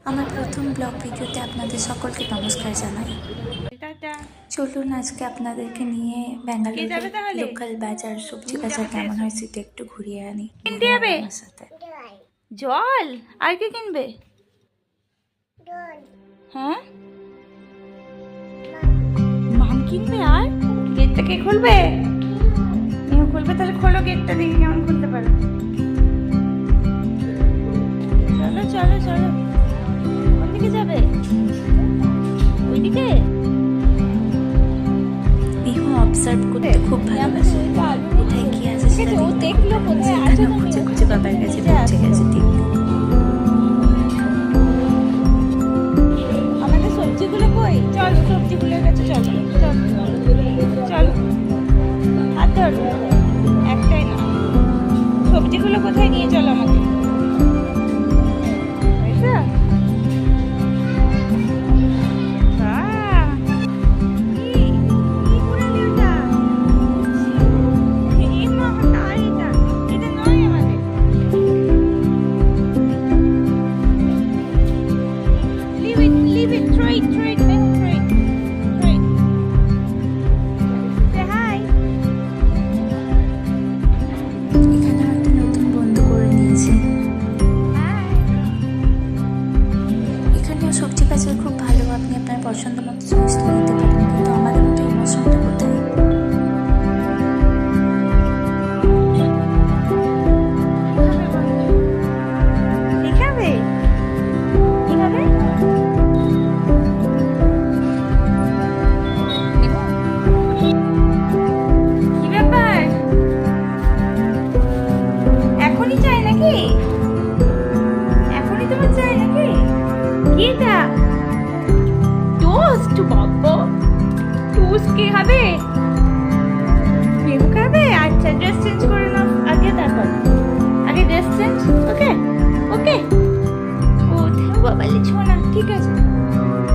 আমার প্রথম ব্লগ ভিডিওতে আপনাদের সকলকে নমস্কার জানাই। চলুন আজকে আপনাদেরকে নিয়ে ব্যাঙ্গালোরের লোকাল বাজার, সবজি বাজার কেমন হয় সেটা একটু ঘুরিয়ে আনি। কিনতে যাবে আমার সাথে জল আর কি কিনবে? হ্যাঁ, মাম কিনবে। আর গেটটা কে খুলবে? নিয়ে খুলবে। তাহলে খোলো গেটটা, দেখি কেমন খুলতে পারো। চলো চলো চলো, কোন দিকে যাবে? ওইদিকে। ইহু অবজার্ভ করতে খুব ভালোবাসে। কোথায় কি আছে সেটা ও দেখলো কোথায় আছে, খুঁজে খুঁজে বাবার কাছে পৌঁছে গেছে। আমাদের সবজিগুলো কই? চলো সবজিগুলোর কাছে চলো চলো চলো, হাত ধরো। একটাই না, সবজিগুলো কোথায় নিয়ে চলো আমাকে। এখানে একটা নতুন বন্ধু করে নিয়েছে। এখানেও সবজি বাজার খুব ভালো, আপনি আপনার পছন্দ মতো জিনিস নিতে পারেন, কিন্তু আমাদের মতো ইমোশনটা কোথায়? টোস্ট বাবা, টোস্ট কে খাবে?